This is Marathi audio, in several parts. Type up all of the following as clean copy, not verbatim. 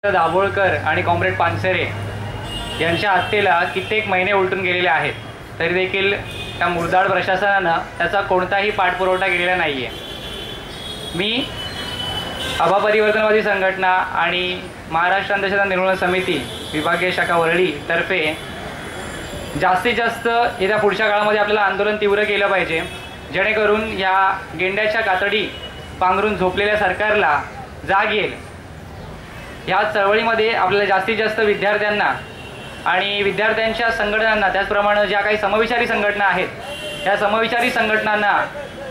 दाभोळकर आणि कॉम्रेड पानसरे यांच्या हत्येला कित्येक महिने उलटून गेलेले आहेत, तरी देखील त्या मुरदाड प्रशासनानं त्याचा कोणताही पाठपुरावा केलेला नाही आहे। मी आभा परिवर्तनवादी संघटना आणि महाराष्ट्र अंधश्रद्धा निर्मूलन समिती विभागीय शाखा वरळी तर्फे जास्तीत जास्त येत्या पुढच्या काळामध्ये आपल्याला आंदोलन तीव्र केलं पाहिजे, जेणेकरून या गेंड्याच्या कातडी पांघरून झोपलेल्या सरकारला जाग येईल। ह्या चळवळीमध्ये आपल्याला जास्तीत जास्त विद्यार्थ्यांना आणि विद्यार्थ्यांच्या संघटनांना, त्याचप्रमाणे ज्या काही समविचारी संघटना आहेत त्या समविचारी संघटनांना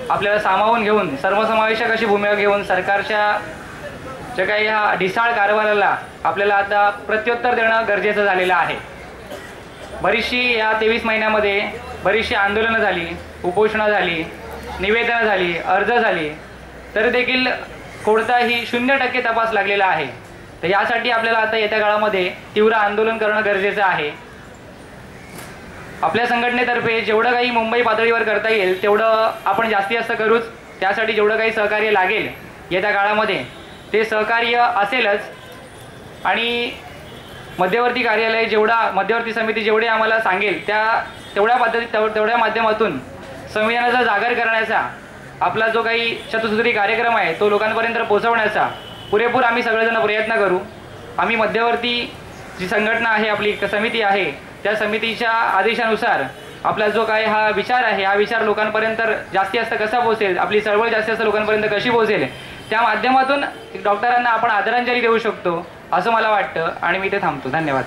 आपल्याला सामावून घेऊन सर्वसमावेशक अशी भूमिका घेऊन सरकारच्या जे काही ह्या ढिसाळ कारभाराला आपल्याला आता प्रत्युत्तर देणं गरजेचं झालेलं आहे। बरीचशी या 23 महिन्यामध्ये बरीचशी आंदोलनं झाली, उपोषणं झाली, निवेदनं झाली, अर्ज झाली, तरी देखील कोणताही 0% तपास लागलेला आहे। तर यासाठी आपल्याला आता येत्या काळामध्ये तीव्र आंदोलन करणं गरजेचं आहे। आपल्या संघटनेतर्फे जेवढं काही मुंबई पातळीवर करता येईल तेवढं आपण जास्तीत जास्त करूच। त्यासाठी जेवढं काही सहकार्य लागेल येत्या काळामध्ये ते सहकार्य असेलच, आणि मध्यवर्ती कार्यालय मध्यवर्ती समिती जेवढे आम्हाला सांगेल तेवढ्या माध्यमातून संविधानाचा जागर करण्याचा आपला जो काही चतुसूत्री कार्यक्रम आहे तो लोकांपर्यंत पोहोचवण्याचा पुरेपूर आम्ही सगळेजण प्रयत्न करू। आम्ही मध्यवर्ती जी संघटना आहे, आपली समिती आहे, त्या समितीच्या आदेशानुसार आपला जो काही हा विचार आहे, हा विचार लोकांपर्यंत जास्तीत जास्त कसा पोहोचेल, आपली चळवळ जास्तीत जास्त लोकांपर्यंत कशी पोहोचेल, त्या माध्यमातून डॉक्टरांना आपण आदरांजली देऊ शकतो असं मला वाटतं, आणि मी ते थांबतो। धन्यवाद।